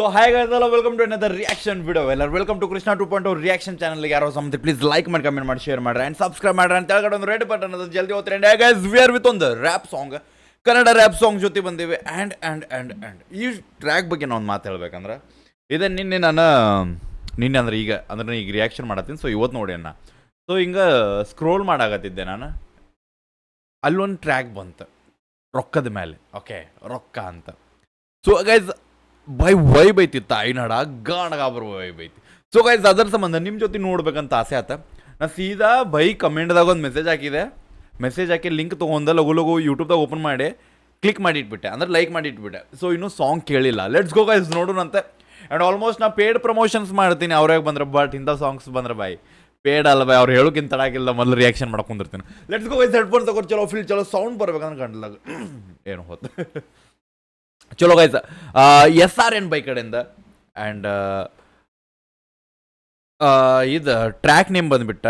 So hi guys, hello, welcome to another reaction video. Welcome to Krishna 2.0 reaction channel. ಯಾರೋ ಸಮಥಿ please like ಮಾಡಿ comment ಮಾಡಿ share ಮಾಡ್ರಿ and subscribe ಮಾಡ್ರಿ ಅಂತ ಕೆಳಗಡೆ ಒಂದು ರೆಡ್ ಬಟನ್ ಅದು ಜಲ್ದಿ ಹೋಗ್ತಾರೆ. And guys we are with ಒಂದು rap song, Kannada rap song ಜೊತೆ ಬಂದಿವೆ. ಆ್ಯಂಡ್ ಈ ಟ್ರ್ಯಾಕ್ ಬಗ್ಗೆ ನಾನು ಒಂದು ಮಾತು ಹೇಳ್ಬೇಕಂದ್ರೆ ಇದನ್ನು ನಿನ್ನೆ ಅಂದ್ರೆ ಈಗ ರಿಯಾಕ್ಷನ್ ಮಾಡತ್ತೀನಿ. ಸೊ ಇವತ್ತು ನೋಡಿ ಅಣ್ಣ, ಸೊ ಹಿಂಗೆ ಸ್ಕ್ರೋಲ್ ಮಾಡಾಕತ್ತಿದ್ದೆ ನಾನು, ಅಲ್ಲೊಂದು ಟ್ರ್ಯಾಕ್ ಬಂತು ರೊಕ್ಕದ ಮೇಲೆ. ಓಕೆ, ರೊಕ್ಕ ಅಂತ. ಸೊ ಗೈಸ್ ವೈಬ್ ಐತಿ, ತಾಯಿನಾಡ ಗಾಣಗಾಬ್ರ ವೈಬ್ ಐತಿ. ಸೊ ಗೈಸ್ ಅದರ ಸಂಬಂಧ ನಿಮ್ಮ ಜೊತೆ ನೋಡ್ಬೇಕಂತ ಆಸೆ ಆತ. ನಾ ಸೀದಾ ಕಮೆಂಟ್ದಾಗ ಒಂದು ಮೆಸೇಜ್ ಹಾಕಿದೆ. ಮೆಸೇಜ್ ಹಾಕಿ ಲಿಂಕ್ ತೊಗೊಂಡು ಲಗು ಯೂಟ್ಯೂಬ್ದಾಗ ಓಪನ್ ಮಾಡಿ ಕ್ಲಿಕ್ ಮಾಡಿ ಇಟ್ಬಿಟ್ಟೆ, ಅಂದ್ರೆ ಲೈಕ್ ಮಾಡಿ ಇಟ್ಬಿಟ್ಟೆ. ಸೊ ಇನ್ನೂ ಸಾಂಗ್ ಕೇಳಿಲ್ಲ, ಲೆಟ್ಸ್ ಗೋ ಗೈಸ್ ನೋಡೋಣಂತೆ. ಆ್ಯಂಡ್ ಆಲ್ಮೋಸ್ಟ್ ನಾ ಪೇಡ್ ಪ್ರಮೋಷನ್ಸ್ ಮಾಡ್ತೀನಿ ಅವ್ರಾಗ ಬಂದ್ರೆ, ಬಟ್ ಇಂಥ ಸಾಂಗ್ಸ್ ಬಂದ್ರೆ ಪೇಡ್ ಅಲ್ಲ ಅವ್ರು ಹೇಳೋಕ್ಕಿಂತ ತಡಾಕಿಲ್ಲ, ಮೊದಲು ರಿಯಾಕ್ಷನ್ ಮಾಡ್ಕೊಂಡಿರ್ತೀನಿ. ಲೆಟ್ಸ್ ಗೋ ಗೈಸ್, ಹೆಡ್ಫೋನ್ ತಗೊಂಡು ಚಲೋ ಫೀಲ್ ಚಲೋ ಸೌಂಡ್ ಬರ್ಬೇಕಂದ್ರೆ ಗಂಟ್ಲಾಗ ಏನು ಹೋತು. ಚಲೋ ಗೈಸ್, SRN ಬೈ ಕಡೆಯಿಂದ. ಆ್ಯಂಡ್ ಇದು ಟ್ರ್ಯಾಕ್ ನೇಮ್ ಬಂದುಬಿಟ್ಟ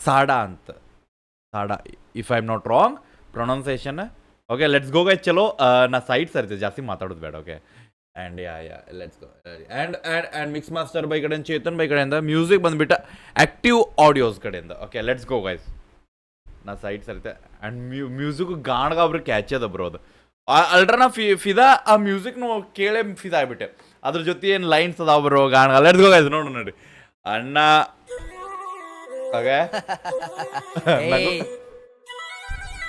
ಸಾಡಾ ಅಂತ, ಸಾಡಾ if I am not wrong pronunciation. Okay let's go guys. ಚಲೋ ನಾ ಸೈಡ್ ಸರ್ತಿ ಜಾಸ್ತಿ ಮಾತಾಡೋದು ಬೇಡ. Okay and let's go. And mix master by ಕಡೆಯಿಂದ, ಚೇತನ್ ಬೈ ಕಡೆಯಿಂದ, ಮ್ಯೂಸಿಕ್ ಬಂದುಬಿಟ್ಟ ಆ್ಯಕ್ಟಿವ್ ಆಡಿಯೋಸ್ ಕಡೆಯಿಂದ. Okay let's go guys. ನಾ ಸೈಡ್ ಸರ್ತೆ. ಆ್ಯಂಡ್ ಮ್ಯೂಸಿಕ್ ಗಾಣಗಾಬ್ರು ಕ್ಯಾಚ್ ಅದ ಬ್ರೋ. ಅದು ಅಲ್ಟ್ರಾ ನಾ ಫಿದಾ ಆ ಮ್ಯೂಸಿಕ್ನು ಕೇಳೇ ಫಿದಾ ಆಗ್ಬಿಟ್ಟೆ. ಅದ್ರ ಜೊತೆ ಏನು ಲೈನ್ಸ್ ಅದಾವ ಬರೋ ಗಾಣ. ಲೆಟ್ಸ್ ಗೋ ಗೈಸ್ ನೋಡಿ ಅಣ್ಣ. ಓಕೆ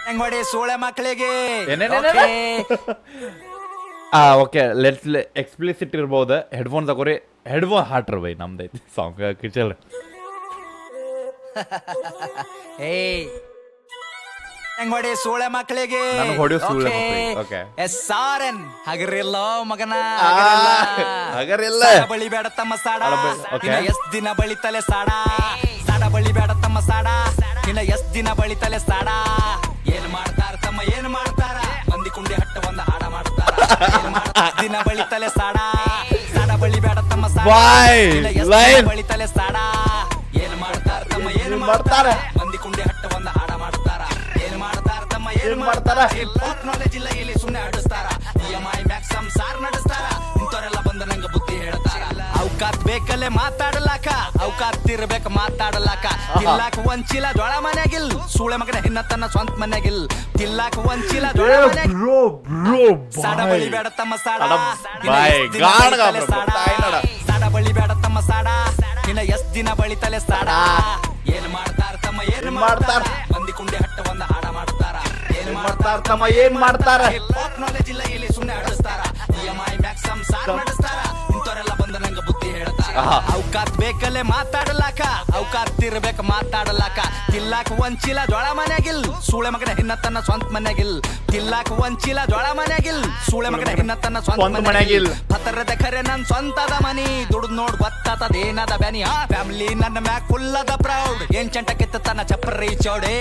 ಹೆಂಗೊಡಿ ಸೋಳೆ ಮಕ್ಕಳಿಗೆ ಓಕೆ ಲೆಟ್ಸ್ ಎಕ್ಸ್ಪ್ಲಿಸಿಟ್ ಇರ್ಬೋದು. ಹೆಡ್ಫೋನ್ ತಗೋರಿ, ಹೆಡ್ಫೋನ್ ಹಾಟ್ರ ಬೈ ನಮ್ದೈತಿ ಸಾಂಗ್ ಕಿಚಲ್. ಹೆಂಗೊಡಿ ಸೋಳೆ ಮಕ್ಕಳಿಗೆ ಹೊಡಿಯೋ ಸುಳ್ಳೆ ಮಕ್ಕಳಿಗೆ. ಓಕೆ SRN ಹಗರಿಲ್ಲ ಮಗನ ಹಗರಿಲ್ಲ ಬಳಿ ಬೇಡ ತಮ್ಮ ಸಾಡ. Okay. ಎಷ್ಟ್ ದಿನ ಬಳಿತಲೆ ಸಾಡ ಸಾಡ ಬಳಿ ಬೇಡ ತಮ್ಮ ಸಾಡ. ಇನ್ನ ಎಷ್ಟ್ ದಿನ ಬಳಿತಲೆ ಸಾಡ. ಏನ್ ಮಾಡ್ತಾರ ತಮ್ಮ ಏನ್ ಮಾಡ್ತಾರ, ಮಂದಿ ಕುಂಡಿ ಹಟ್ಟ ಒಂದ ಹಾಡ ಮಾಡ್ತಾರ. ದಿನ ಬಳಿತಲೆ ಸಾಡ ಸಾಡ ಬಳಿ ಬೇಡ ತಮ್ಮ ಸಾಡ. ಬಳಿತಲೆ ಸಾಡ. ಏನ್ ಮಾಡ್ತಾರ ತಮ್ಮ ಏನ್ ಮಾಡ್ತಾರ, ಮಂದಿ ಕುಂಡಿ ಹಟ್ಟ ಒಂದ ಹಾಡ ಮಾಡ್ತಾರ. ಏನ್ ಮಾಡ್ತಾರ ತಮ್ಮ ಏನ್ ಮಾಡ್ತಾರ, ನಾಲೆಜ್ ಇಲ್ಲ ಇಲ್ಲಿ ಸುಮ್ನೆ ಆಡಿಸ್ತಾರ. EMI ಮ್ಯಾಕ್ಸಮ್ ಸಾರ್ ನಡೆಸ್ತಾರ. ಇಂಥವ್ರೆಲ್ಲ ಬಂದ ನಂಗ ಬುದ್ಧಿ ಹೇಳ್ತಾರ. ಅವಕಾತ್ ಬೇಕಲ್ಲೇ ಮಾತಾಡಲಾಕ, ಅವಕಾತ್ ಇರ್ಬೇಕ ಮಾತಾಡಲಾಕ. ತಿಲ್ಲಾಕ ಒಂಚಿಲ ಜೋಳ ಮನ್ಯಾಗಿಲ್, ಸೂಳೆ ಮಗನ ಹೆಣ್ಣತನ ಸ್ವಂತ ಮನ್ಯಾಗಿಲ್. ತಿಲ್ಲಾಕ ಒಂಚಿಲ ಜೋಳ ಮನ್ಯಾಗಿಲ್. ಸಾಡ ಬಳಿ ಬೇಡ ತಮ್ಮ ಸಾಡ. ಸಾಡ ಬಳಿ ಬೇಡ ತಮ್ಮ ಸಾಡ. ಇನ್ನ ಎಷ್ಟ್ ದಿನ ಬಳಿತಲೆ ಸಾಡ. ಏನ್ ಮಾಡ್ತಾರ ತಮ್ಮ ಏನ್ ಮಾಡ್ತಾರ, ಮಂದಿ ಕುಂಡಿ ಹಟ್ಟ ಒಂದ ಹಾಡ ಮಾಡ್ತಾರ. ಏನ್ ಮಾಡ್ತಾರ ತಮ್ಮ ಏನ್ ಮಾಡ್ತಾರ, ನಾಲೆಜ್ ಇಲ್ಲ ಇಲ್ಲಿ ಸುಮ್ನೆ ಆಡಿಸ್ತಾರ. EMI ಮ್ಯಾಕ್ಸಮ್ ಸಾರ್ ನಡೆಸ್ತಾರ. ಇಂಥವ್ರೆಲ್ಲ ಬಂದ ನಂಗ ಬುದ್ಧಿ ಹೇಳ್ತಾರ. ಅವಕಾತ್ ಬೇಕಲ್ಲೇ ಮಾತಾಡಲಾಕ, ಅವಕಾತ್ ಇರ್ಬೇಕ ಮಾತಾಡಲಾಕ. ತಿಲ್ಲಾಕ ಒಂಚಿಲ ಜೋಳ ಮನ್ಯಾಗಿಲ್, ಸೂಳೆ ಮಗನ ಹೆಣ್ಣತನ ಸ್ವಂತ ಮನ್ಯಾಗಿಲ್. ತಿಲ್ಲಾಕ ಒಂಚಿಲ ಜೋಳ ಮನ್ಯಾಗಿಲ್, ಸೂಳೆ ಮಗನ ಹೆಣ್ಣತನ ಸ್ವಂತ ಮನ್ಯಾಗಿಲ್. ಪತರದ ಖರೆ ನನ್ ಸ್ವಂತದ ಮನಿ, ದುಡ್ದು ನೋಡ್ ಗೊತ್ತದೇನದ ಬ್ಯಾನಿ. ಫ್ಯಾಮಿಲಿ ನನ್ನ ಮ್ಯಾಕ್ ಫುಲ್ ಅದ ಪ್ರೌಡ್. ಏನ್ ಚಂಟ ಕೆತ್ತ ತನ್ನ ಚಪ್ಪರಿ ಚೌಡೆ.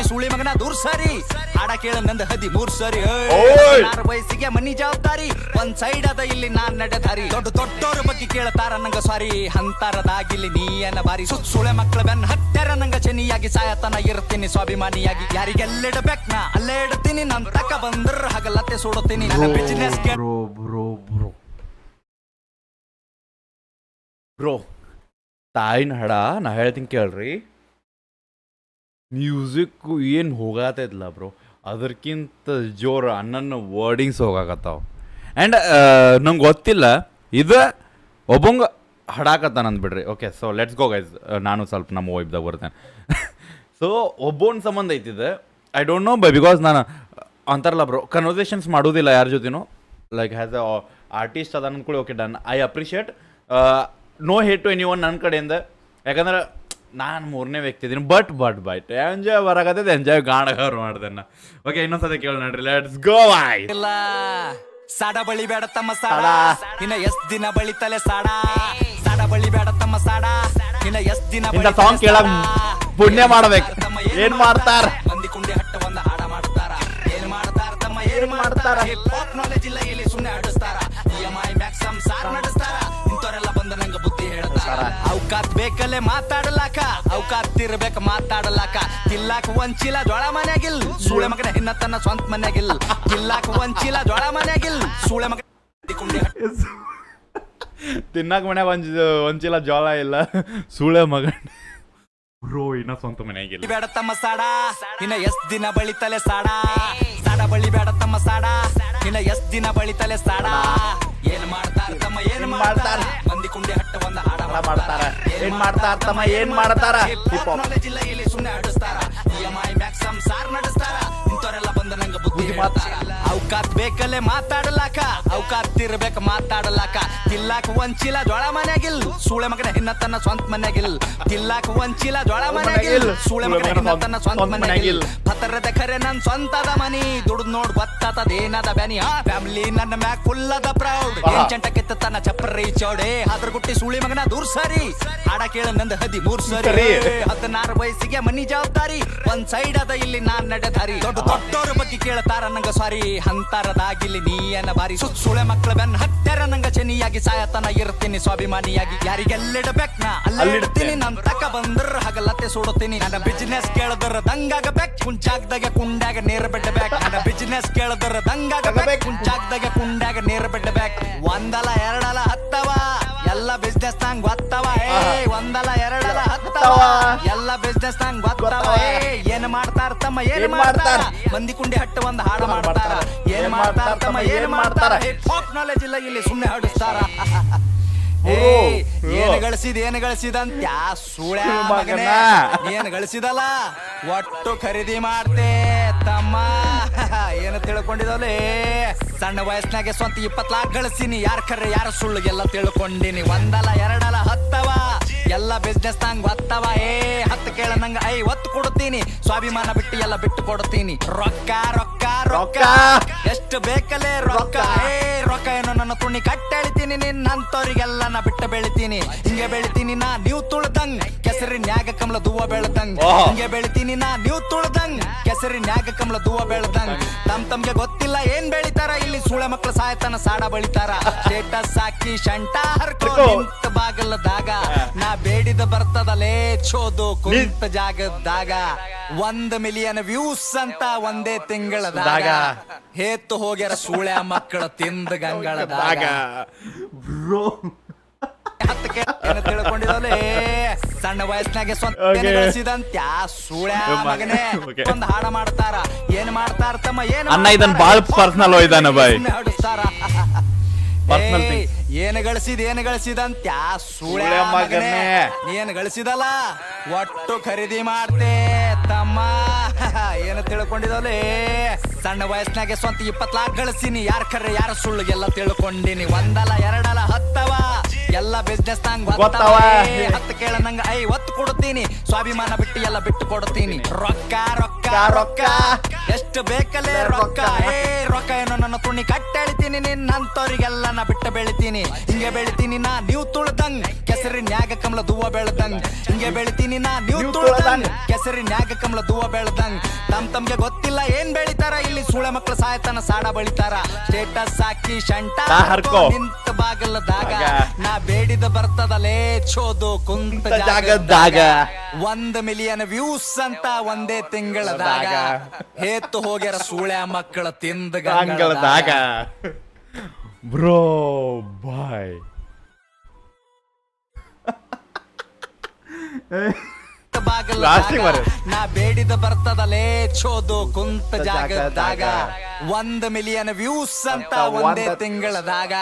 ಸೂಳಿ ಮಗನ ದೂರ್ ಸರಿ, ಹಾಡ ಕೇಳ ನಂದ 13 ಸರಿ. 16 ವಯಸ್ಸಿಗೆ ಮನಿ ಜವಾಬ್ದಾರಿ, ಒಂದ್ ಸೈಡ್ ಅದ ಇಲ್ಲಿ ನಾನ್ ನಡೆದಾರಿ. ದೊಡ್ಡೋರ ಬಗ್ಗೆ ಕೇಳ್ತಾರ ನಂಗ ಸಾರಿ, ಅಂತರದಾಗಿಲ್ಲಿ ನೀಯನ ಬಾರಿ. ಸುಳೆ ಮಕ್ಕಳ ಬೆನ್ ಹತ್ತರ ನಂಗ ಚೆನ್ನಿಯಾಗಿ, ಸಾಯತನ ಇರ್ತೀನಿ ಸ್ವಾಭಿಮಾನಿಯಾಗಿ. ಯಾರಿಗೆಲ್ಲಿಡ್ಬೇಕ್ ನಾ ಅಲ್ಲೇ ಇಡ್ತೀನಿ, ನನ್ ತಕ ಬಂದ್ರ ಹಗಲತ್ತೆ ಸುಡುತ್ತೀನಿ. ನನ್ನ ಬಿಸಿನೆಸ್ ಬ್ರೋ ತಾಯಿನ ಹಡ ನಾ ಹೇಳ್ತೀನಿ ಕೇಳ್ರಿ. ಮ್ಯೂಸಿಕ್ ಏನು ಹೋಗತ್ತೈತಲ್ಲ ಬ್ರೋ, ಅದಕ್ಕಿಂತ ಜೋರು ಅನ್ನನ್ನ ವರ್ಡಿಂಗ್ಸ್ ಹೋಗಾಕತ್ತಾವ. ಆ್ಯಂಡ್ ನಂಗೆ ಗೊತ್ತಿಲ್ಲ ಇದು ಒಬ್ಬಂಗ ಹಡಾಕತ್ತಾನ ಅಂದ್ಬಿಡ್ರಿ. Okay so let's go guys. ನಾನು ಸ್ವಲ್ಪ ನಮ್ಮ ವೈಬ್ದಾಗ ಬರ್ತೇನೆ. ಸೊ ಒಬ್ಬನ ಸಂಬಂಧ ಐತಿದೆ, ಐ ಡೋಂಟ್ ನೋ ಬಿಕಾಸ್ ನಾನು ಅಂತಾರಲ್ಲ ಬ್ರೋ, ಕನ್ವರ್ಸೇಷನ್ಸ್ ಮಾಡೋದಿಲ್ಲ ಯಾರ ಜೊತೆನೂ. ಲೈಕ್ ಹ್ಯಾಸ್ ಅ ಆರ್ಟಿಸ್ಟ್ ಅದ ಅಂದ್ಕೊಳ್ಳಿ. Okay done, I appreciate. No hate to anyone ನನ್ನ ಕಡೆಯಿಂದ, ಯಾಕಂದ್ರೆ ನಾನು 3ನೇ ವ್ಯಕ್ತಿ ಇದ್ದೀನಿ. ಬಟ್ ಎಂಜಾಯ್ ಬರಾಕತ್ತೈತೆ, ಎಂಜಾಯ್ ಗಾಣಗಾರು ಮಾಡ್ದೇನ. ಓಕೆ ಇನ್ನೊಂದ್ಸತಿ ಕೇಳಿ ನೋಡ್ರಿ, ಲೆಟ್ಸ್ ಗೋ. ಇಲ್ಲ ಸಾಡ ಬಳಿ ಬೇಡ ತಮ್ಮ ಸಾಡ. ಇನ್ನ ಎಷ್ಟ್ ದಿನ ಬಳಿತಲೆ ಸಾಡ ಸಾಡ ಬಳಿ ಬೇಡ ತಮ್ಮ ಸಾಡ. ಇನ್ನ ಎಷ್ಟ್ ದಿನ ಸಾಂಗ್ ಕೇಳಕ್ ಪುಣ್ಯ ಮಾಡ್ಬೇಕು. ಏನ್ ಮಾಡ್ತಾರ, ಮಂದಿ ಕುಂಡಿ ಹಟ್ಟ ಒಂದ ಹಾಡ ಮಾಡ್ತಾರ. ಏನ್ ಮಾಡ್ತಾರ ತಮ್ಮ ಏನ್ ಮಾಡ್ತಾರ, ನಾಲೆಜ್ ಇಲ್ಲ ಇಲ್ಲಿ ಸುಮ್ನೆ ಆಡಿಸ್ತಾರ. EMI ಮ್ಯಾಕ್ಸಮ್ ಸಾರ್ ನಡೆಸ್ತಾರ. ಇಂಥವ್ರೆಲ್ಲ ಬಂದ ನಂಗ ಬುದ್ಧಿ ಹೇಳ್ತಾರ. ಅವಕಾತ್ ಬೇಕಲ್ಲೇ ಮಾತಾಡಲಾಕ, ಅವಕಾತ್ ಇರ್ಬೇಕ ಮಾತಾಡಲಾಕ. ತಿಲ್ಲಾಕ ಒಂಚಿಲ ಜೋಳ ಮನ್ಯಾಗಿಲ್, ಸೂಳೆ ಮಗನ ಹೆಣ್ಣತನ ಸ್ವಂತ ಮನ್ಯಾಗಿಲ್. ತಿಲ್ಲಾಕ ಒಂಚಿಲ ಜೋಳ ಮನ್ಯಾಗಿಲ್, ಸೂಳೆ ಮಗ ತಿನ್ನಾಕ ಮನ್ಯಾಗ ಒಂಚಿಲ್ಲ ಜೋಳ ಇಲ್ಲ ಸುಳೆ ಮಗ ಬ್ರೋ ಇನ್ನ ಸ್ವಂತ ಮನೆಯಾಗಿಲ್ಲ ಬೇಡ ತಮ್ಮ ಸಾಡ ಇನ್ನ ಎಷ್ಟ್ ದಿನ ಬಳಿತಲೆ ಸಾಡ ಸಾಡ ಬಳಿ ಬೇಡ ತಮ್ಮ ಸಾಡ ಇನ್ನ ಎಷ್ಟ್ ದಿನ ಬಳಿತಲೆ ಸಾಡ ಏನ್ ಮಾಡ್ತಾರ ತಮ್ಮ ಏನ್ ಮಾಡ್ತಾರ ಮಂದಿ ಕುಂಡಿ ಹಟ್ಟ ಒಂದ ಹಾಡ ಮಾಡ್ತಾರ ಏನ್ ಮಾಡ್ತಾರ ತಮ್ಮ ಏನ್ ಮಾಡ್ತಾರ ನಾಲೆಜ್ ಇಲ್ಲ ಇಲ್ಲಿ ಸುಮ್ನೆ ಆಡಿಸ್ತಾರ EMI ಮ್ಯಾಕ್ ಸಂಸಾರ ನಡೆಸ್ತಾರ ಇಂಥವ್ರೆಲ್ಲ ಬಂದ ನಂಗ ಬುದ್ಧಿ ಹೇಳ್ತಾರ ಅವಕಾತ್ ಬೇಕಲ್ಲೇ ಮಾತಾಡಲಾಕ ಅವಕಾತ್ ಇರ್ಬೇಕ ಮಾತಾಡಲಾಕ ತಿಲ್ಲಾಕ ಒಂಚಿಲ ಜೋಳ ಮನ್ಯಾಗಿಲ್ ಸೂಳೆ ಮಗನ ಹೆಣ್ಣ ತನ್ನ ಸ್ವಂತ ಮನ್ಯಾಗಿಲ್ ತಿಲ್ಲಾಕ ಒಂಚಿಲ ಜೋಳ ಮನ್ಯಾಗಿಲ್ ಸೂಳೆ ಮಗನ ಹೆಣ್ಣ ತನ್ನ ಸ್ವಂತ ಮನ್ಯಾಗಿಲ್ ಪತರದ ಖರೆ ನನ್ ಸ್ವಂತದ ಮನಿ ದುಡ್ದು ನೋಡ್ ಗೊತ್ತಾತದೇನದ ಬ್ಯಾನಿ ಫ್ಯಾಮಿಲಿ ನನ್ನ ಮ್ಯಾಕ್ ಫುಲ್ ಅದ ಪ್ರೌಡ್ ಏನ್ ಚಂಟ ಕೆತ್ತ ತನ್ನ ಚಪ್ಪರಿ ಚೌಡೆ ಅದ್ರ ಗುಟ್ಟಿ ಸೂಳಿ ಮಗನ ದೂರ್ ಸರಿ ಆಡ ಕೇಳ ನಂದ 13 ಸರಿ 16 ವಯಸ್ಸಿಗೆ ಮನಿ ಜವಾಬ್ದಾರಿ ಒಂದ್ ಸೈಡ್ ಅದ ಇಲ್ಲಿ ನಾನ್ ನಡೆದಾರಿ ದೊಡ್ಡ ದೊಡ್ಡವ್ರ ಬಗ್ಗೆ ಕೇಳ್ತಾರ ನಂಗ ಸಾರಿ ಹಂತಾರದಾಗಿಲ್ಲಿ ನೀಯನ ಬಾರಿ ಸುಳೆ ಮಕ್ಕಳ ಬೆನ್ ಹತ್ತರ ನಂಗ ಚೆನ್ನಿಯಾಗಿ ಸಾಯತನ ಇರ್ತೀನಿ ಸ್ವಾಭಿಮಾನಿಯಾಗಿ ಯಾರಿಗೆಲ್ಲಿಡಬೇಕ್ ನಾ ಅಲ್ಲಿಡ್ತೀನಿ ನನ್ ತಕ ಬಂದ್ರ ಹಗಲತ್ತೆ ಸುಡುತ್ತೀನಿ ನನ್ನ ಬಿಸಿನೆಸ್ ಕೇಳದ್ರ ದಂಗಾಗಬೇಕ್ ಕುಂಚಾಗ್ದಾಗ ಕುಂಡಾಗ ನೇರ ಬಿಡ್ಬೇಕ್ ನನ್ನ ಬಿಸಿನೆಸ್ ಕೇಳದ್ರ ದಂಗಾಗಬೇಕ್ ಕುಂಚಾಗ್ದಾಗ ಕುಂಡಾಗ ನೇರ ಬಿಡ್ಬೇಕ್ ಒಂದಲ ಎರಡಲ ಹತ್ತವ ಎಲ್ಲ ಬಿಸ್ನೆಸ್ ನಂಗ್ ಗೊತ್ತವ ಒಂದಲ ಎರಡಲ ಹತ್ತವ ಎಲ್ಲ ಬಿಸ್ನೆಸ್ ನಂಗ್ ಗೊತ್ತವ ಏನ್ ಮಾಡ್ತಾರ ತಮ್ಮ ಏನ್ ಮಾಡ್ತಾರ ಮಂದಿ ಕುಂಡಿ ಹಟ್ಟ ಒಂದ್ ಹಾಡ ಮಾಡ್ತಾರ ಏನ್ ಮಾಡ್ತಾರ ತಮ್ಮ ಏನ್ ಮಾಡ್ತಾರ ಫೋಕ್ ನಾಲೆಜ್ ಇಲ್ಲ ಇಲ್ಲಿ ಸುಮ್ನೆ ಹಾಡಿಸ್ತಾರ ಏನು ಗಳಿಸಿದಂತ ಸೂಳೆ ಮಗನೇ ಏನ್ ಗಳಿಸಿದಲ್ಲ ಒಟ್ಟು ಖರೀದಿ ಮಾಡ್ತೆ ತಮ್ಮ ಏನು ತಿಳ್ಕೊಂಡಿದಲೇ ಸಣ್ಣ ವಯಸ್ಸಿನಾಗೆ ಸ್ವಂತ 20 ಲಾಖ ಗಳಿಸಿನಿ ಯಾರ ಖರೆ ಯಾರ ಸುಳ್ಳು ಎಲ್ಲ ತಿಳ್ಕೊಂಡಿನಿ ಒಂದಲ ಎರಡಲ ಹತ್ತವ ಎಲ್ಲ ಬಿಸ್ನೆಸ್ ನಂಗ್ ಗೊತ್ತವ 10 ಕೇಳ ನಂಗ 50 ಕೊಡ್ತೀನಿ ಸ್ವಾಭಿಮಾನ ಬಿಟ್ಟು ಎಲ್ಲ ಬಿಟ್ಟು ಕೊಡ್ತೀನಿ ರೊಕ್ಕ ರೊಕ್ಕ ರೊಕ್ಕ ಎಷ್ಟು ಬೇಕಲೇ ರೊಕ್ಕ ರೊಕ್ಕ ಏನೋ ನನ್ನ ತುಣಿ ಕಟ್ಟೆಳಿತೀನಿ ನಿನ್ನಂತವ್ರಿಗೆಲ್ಲ ನಾ ಬಿಟ್ಟು ಬೆಳಿತೀನಿ ಹಿಂಗೆ ಬೆಳಿತೀನಿ ನಾ ನೀವು ತುಳ್ದಂಗ್ ಕೆಸರಿನ್ಯಾಗ ಕಮಲ ದೂವ ಬೆಳ್ದಂಗ್ ಹಿಂಗೆ ಬೆಳಿತೀನಿ ನಾ ನೀವು ತುಳ್ದಂಗ್ ಕೆಸರಿನ್ಯಾಗ ಕಮಲ ದೂವ ಬೆಳ್ದಂಗ್ ತಮ್ಗೆ ಗೊತ್ತಿಲ್ಲ ಏನ್ ಬೆಳಿತಾರ ಇಲ್ಲಿ ಸೂಳೆ ಮಕ್ಳು ಸಾಯ್ತಾನ ಸಾಡ ಬಳಿತಾರ ಸ್ಟೇಟಸ್ ಹಾಕಿ ಶಂಟ ಹರ್ಕೋ ನಿಂತ ಬಾಗಲದಾಗ ನಾ ಬೇಡಿದ ಬರ್ತದಲೇ ಚೋದು ಕುಂತ ಜಾಗದಾಗ 1 ಮಿಲಿಯನ್ ವ್ಯೂಸ್ ಅಂತ ಒಂದೇ ತಿಂಗಳದಾಗ ಹೇತ್ತು ಹೋಗ್ಯಾರ ಸೂಳೆ ಮಕ್ಕಳ ತಿಂದ ಗಂಗಳದಾಗ ಬ್ರೋ ತಿಳ್ಕೊಂಡಿದಲೇ ಸಣ್ಣ ವಯಸ್ಸಿನಾಗೆ ಸ್ವಂತ ಗಳಿಸಿದಂತ ಸೂಳೆ ಮಗನೇ ಒಂದ್ ಹಾಡ ಮಾಡ್ತಾರ ಏನ್ ಮಾಡ್ತಾರ ತಮ್ಮ ಏನ್ ಅಣ್ಣ ಇದನ್ ಬಾಳ್ ಪರ್ಸನಲ್ ಹೋಯ್ದಾನ ಬಾಯ್ ಹಾಡಿಸ್ತಾರ ಏನ್ ಗಳಿಸಿದಂತ ಸೂಳೆ ಮಗನೇ ಏನ್ ಗಳಿಸಿದಲ್ಲ ಒಟ್ಟು ಖರೀದಿ ಮಾಡ್ತೆ ತಮ್ಮ ಏನು ತಿಳ್ಕೊಂಡಿದಲೇ ಸಣ್ಣ ವಯಸ್ಸಿನಾಗೆ ಸ್ವಂತ 20 ಲಾಖ ಗಳಿಸಿನಿ ಯಾರ ಖರೆ ಯಾರ ಸುಳ್ಳು ಎಲ್ಲ ತಿಳ್ಕೊಂಡಿನಿ ಒಂದಲ ಎರಡಲ ಹತ್ತವ ಎಲ್ಲ ಬಿಸ್ನೆಸ್ ನಂಗ್ ಗೊತ್ತವ 10 ಕೇಳ ನಂಗ 50 ಕೊಡ್ತೀನಿ ಸ್ವಾಭಿಮಾನ ಬಿಟ್ಟು ಎಲ್ಲ ಬಿಟ್ಟು ಕೊಡ್ತೀನಿ ರೊಕ್ಕ ರೊಕ್ಕ ರೊಕ್ಕ ಎಷ್ಟು ಬೇಕಲೇ ರೊಕ್ಕ ರೊಕ್ಕ ಏನೋ ನನ್ನ ತುಣಿ ಕಟ್ಟೆಳಿತೀನಿ ನಿನ್ನಂತವ್ರಿಗೆಲ್ಲ ನಾ ಬಿಟ್ಟು ಬೆಳಿತೀನಿ ಹಿಂಗೆ ಬೆಳಿತೀನಿ ನಾ ನೀವು ತುಳ್ದಂಗ್ ಕೆಸರಿನ್ಯಾಗ ಕಮಲ ದೂವ ಬೆಳ್ದಂಗ್ ಹಿಂಗೆ ಬೆಳಿತೀನಿ ನಾ ನೀವು ತುಳ್ದಂಗ್ ಕೆಸರಿನ್ಯಾಗ ಕಮಲ ದೂವ ಬೆಳ್ದಂಗ್ ತಮ್ಗೆ ಗೊತ್ತಿಲ್ಲ ಏನ್ ಬೆಳಿತಾರ ಇಲ್ಲಿ ಸೂಳೆ ಮಕ್ಳು ಸಾಯ್ತಾನ ಸಾಡ ಬಳಿತಾರ ಸ್ಟೇಟಸ್ ಹಾಕಿ ಶಂಟ ಹರ್ಕೋ ನಿಂತ ಬಾಗಲದಾಗ ನಾ ಬೇಡಿದ ಬರ್ತದಲೇ ಚೋದು ಕುಂತ ಜಾಗದಾಗ 1 ಮಿಲಿಯನ್ ವ್ಯೂಸ್ ಅಂತ ಒಂದೇ ತಿಂಗಳದಾಗ ಹೇತ್ತು ಹೋಗ್ಯಾರ ಸೂಳೆ ಮಕ್ಕಳ ತಿಂದ ಗಂಗಳದಾಗ ಬ್ರೋ ಬಾಯ್ ನಾ ಬೇಡಿದ ಬರ್ತದಲೇ ಚೋದು ಕುಂತ ಜಾಗದಾಗ 1 ಮಿಲಿಯನ್ ವ್ಯೂಸ್ ಅಂತ ಒಂದೇ ತಿಂಗಳದಾಗ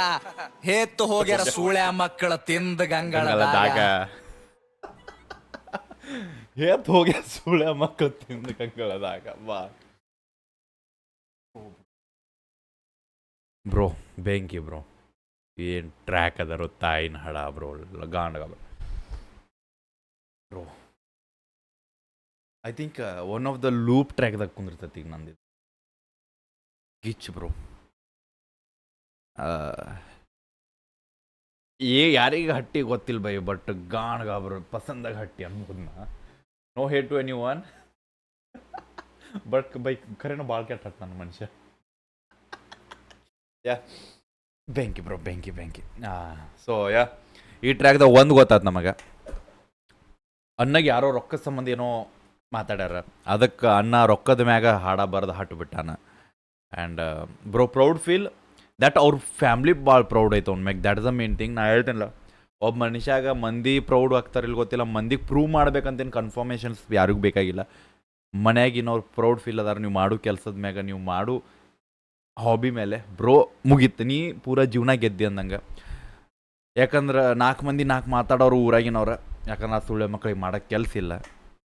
ಹೇತ್ತು ಹೋಗ್ಯಾರ ಸೂಳೆ ಮಕ್ಕಳ ತಿಂದ ಗಂಗಳದಾಗ ಹೇತ್ ಹೋಗ್ಯ ಸೂಳೆ ಮಕ್ಕಳು ತಿಂದ ಗಂಗಳದಾಗ ಬಾ ಬ್ರೋ ಬೆಂಕಿ ಬ್ರೋ ಏನ್ ಟ್ರ್ಯಾಕ್ ಅದಾರೋ ತಾಯಿನ ಹಡ ಬ್ರೋ ಗಾಂಡ bro I think one of the loop ಟ್ರ್ಯಾಕ್ದಾಗ ಕುಂದಿರ್ತೈತಿ ಈಗ ನಂದು ಗಿಚ್ ಬ್ರೋ ಯಾರಿಗೆ ಹಟ್ಟಿ ಗೊತ್ತಿಲ್ಲ ಬೈ ಬಟ್ ಗಾಣಗ ಬ್ರೋ ಪಸಂದಾಗ ಹಟ್ಟಿ ಅನ್ಬೋದ್ನ no hate to anyone but ಬೈ ಖರೇನೋ ಭಾಳ ಕೆಟ್ಟ ನನ್ನ ಮನುಷ್ಯ ಯಾ ಬೆಂಕಿ ಬ್ರೋ ಬೆಂಕಿ ಸೊ ಯಾ ಈ ಟ್ರ್ಯಾಕ್ದಾಗ ಒಂದು ಗೊತ್ತಾಯ್ತು ನಮಗೆ ಅಣ್ಣಗೆ ಯಾರೋ ರೊಕ್ಕದ ಸಂಬಂಧ ಏನೋ ಮಾತಾಡ್ಯಾರ ಅದಕ್ಕೆ ಅಣ್ಣ ರೊಕ್ಕದ ಮ್ಯಾಗ ಹಾಡ ಬರೆದು ಹಟ್ಟು ಬಿಟ್ಟಾನ and bro proud feel that ಅವ್ರ ಫ್ಯಾಮ್ಲಿ ಭಾಳ ಪ್ರೌಡ್ ಐತೆ ಅವ್ನ ಮ್ಯಾಗ. That is the main thing. ನಾ ಹೇಳ್ತೇನಲ್ಲ, ಒಬ್ಬ ಮನುಷ್ಯಾಗ ಮಂದಿ ಪ್ರೌಡ್ ಆಗ್ತಾರೆ ಇಲ್ಲಿ ಗೊತ್ತಿಲ್ಲ, ಮಂದಿಗೆ ಪ್ರೂವ್ ಮಾಡ್ಬೇಕಂತೇನು ಕನ್ಫರ್ಮೇಷನ್ಸ್ ಯಾರಿಗೂ ಬೇಕಾಗಿಲ್ಲ. ಮನ್ಯಾಗಿನವ್ರು ಪ್ರೌಡ್ ಫೀಲ್ ಅದಾರ ನೀವು ಮಾಡೋ ಕೆಲಸದ ಮ್ಯಾಗ, ನೀವು ಮಾಡೋ ಹಾಬಿ ಮೇಲೆ ಬ್ರೋ ಮುಗೀತು, ನೀ ಪೂರಾ ಜೀವನ ಗೆದ್ದಿ ಅಂದಂಗೆ. ಯಾಕಂದ್ರೆ 4 ಮಂದಿ 4 ಮಾತಾಡೋರು ಊರಾಗಿನವ್ರು. ಯಾಕಂದ್ರೆ ಆ ಸುಳ್ಳೆ ಮಕ್ಳಿಗೆ ಮಾಡೋಕ್ಕೆ ಕೆಲಸ ಇಲ್ಲ.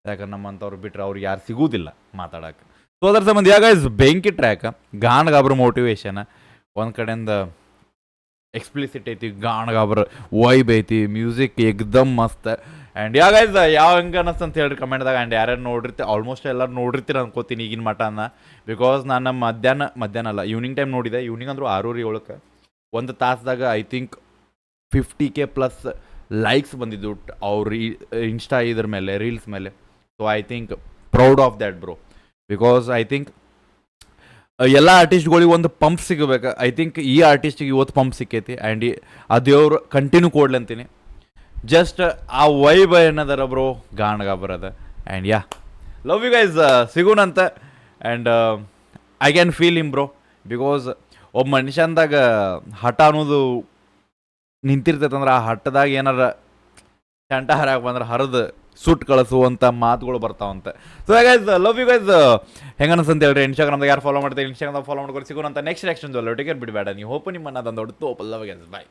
ಯಾಕಂದ್ರೆ ನಮ್ಮಂಥವ್ರು ಬಿಟ್ಟರೆ ಅವ್ರಿಗೆ ಯಾರು ಸಿಗೋದಿಲ್ಲ ಮಾತಾಡೋಕೆ. ಸೊ ಅದ್ರ ಸಂಬಂಧ ಯಾಗ ಇಸ್ ಬೆಂಕಿ ಟ್ರ್ಯಾಕ್, ಗಾಣಗಾಬ್ರ ಮೋಟಿವೇಶನ್. ಒಂದು ಕಡೆಯಿಂದ ಎಕ್ಸ್ಪ್ಲಿಸಿಟ್ ಐತಿ, ಗಾಣಗಾಬ್ರ ವೈಬ್ ಐತಿ, ಮ್ಯೂಸಿಕ್ ಎಕ್ದಮ್ ಮಸ್ತ್. ಆ್ಯಂಡ್ ಯಾಗೈಸ್ ಯಾವ ಹಂಗೆ ಅನ್ನಿಸ್ತು ಅಂತ ಹೇಳ್ರಿ ಕಮೆಂಟ್ದಾಗ. ಆ್ಯಂಡ್ ಯಾರ್ಯಾರು ನೋಡಿರ್ತೀವಿ, ಆಲ್ಮೋಸ್ಟ್ ಎಲ್ಲರೂ ನೋಡಿರ್ತೀರ ಅನ್ಕೋತೀನಿ ಈಗಿನ ಮಟನ. ಬಿಕಾಸ್ ನಾನು ಮಧ್ಯಾಹ್ನ ಅಲ್ಲ, ಈವ್ನಿಂಗ್ ಟೈಮ್ ನೋಡಿದೆ. ಈವ್ನಿಂಗ್ ಅಂದರೂ 6:07 ಒಂದು ತಾಸ್ದಾಗ I think 50K plus likes ಬಂದಿದ್ದು ಅವ್ರ ಇನ್ಸ್ಟಾ ಇದ್ರ ಮೇಲೆ, ರೀಲ್ಸ್ ಮೇಲೆ. So I think proud of that bro. Because I think ಎಲ್ಲ ಆರ್ಟಿಸ್ಟ್ಗಳಿಗೆ ಒಂದು ಪಂಪ್ ಸಿಗಬೇಕು. ಐ ಥಿಂಕ್ ಈ ಆರ್ಟಿಸ್ಟಿಗೆ ಇವತ್ತು ಪಂಪ್ ಸಿಕ್ಕೈತಿ. ಆ್ಯಂಡ್ ಆ ದೇವ್ರು ಕಂಟಿನ್ಯೂ ಕೊಡ್ಲಿ ಅಂತೀನಿ. ಜಸ್ಟ್ ಆ ವೈಬ್ ಏನದಾರ ಬ್ರೋ ಗಾಣಗಾಬರದ. And ya love you guys, ಸಿಗೋಣಂತ. And I can feel him bro. Because ಒಬ್ಬ ಮನುಷ್ಯಂದಾಗ ಹಠ ಅನ್ನೋದು ನಿಂತಿರ್ತೈತಂದ್ರೆ, ಆ ಹಟ್ಟದಾಗ ಏನಾರ ಚಂಟ ಹರಾಗ ಬಂದ್ರೆ ಹರಿದು ಸುಟ್ಟು ಕಳಿಸುವಂಥ ಮಾತುಗಳು ಬರ್ತಾವಂತೆ. So guys love you guys. ಹೆಂಗೆ ಅನ್ಸಂತ ಹೇಳ್ರಿ. ಇನ್ಸ್ಟಾಗ್ರಾಮ್ದಾಗ ಯಾರು ಫಾಲೋ ಮಾಡ್ತೀರಿ, ಇನ್ಸ್ಟಾಗ್ರಾಮ್ದಾಗ ಫಾಲೋ ಮಾಡ್ಕೊಂಡು ಸಿಗೋಣಂತ. ನೆಕ್ಸ್ಟ್ ರಿಯಾಕ್ಷನ್ ಟಿಕೆಟ್ ಬಿಡಬೇಡ. ನೀವು ಹೋಪ್ ನಿಮ್ಮನ್ನ ಅದೊಂದು ದೊಡ್ಡ ಲವ್ ಗೈಸ್. ಬಾಯ್.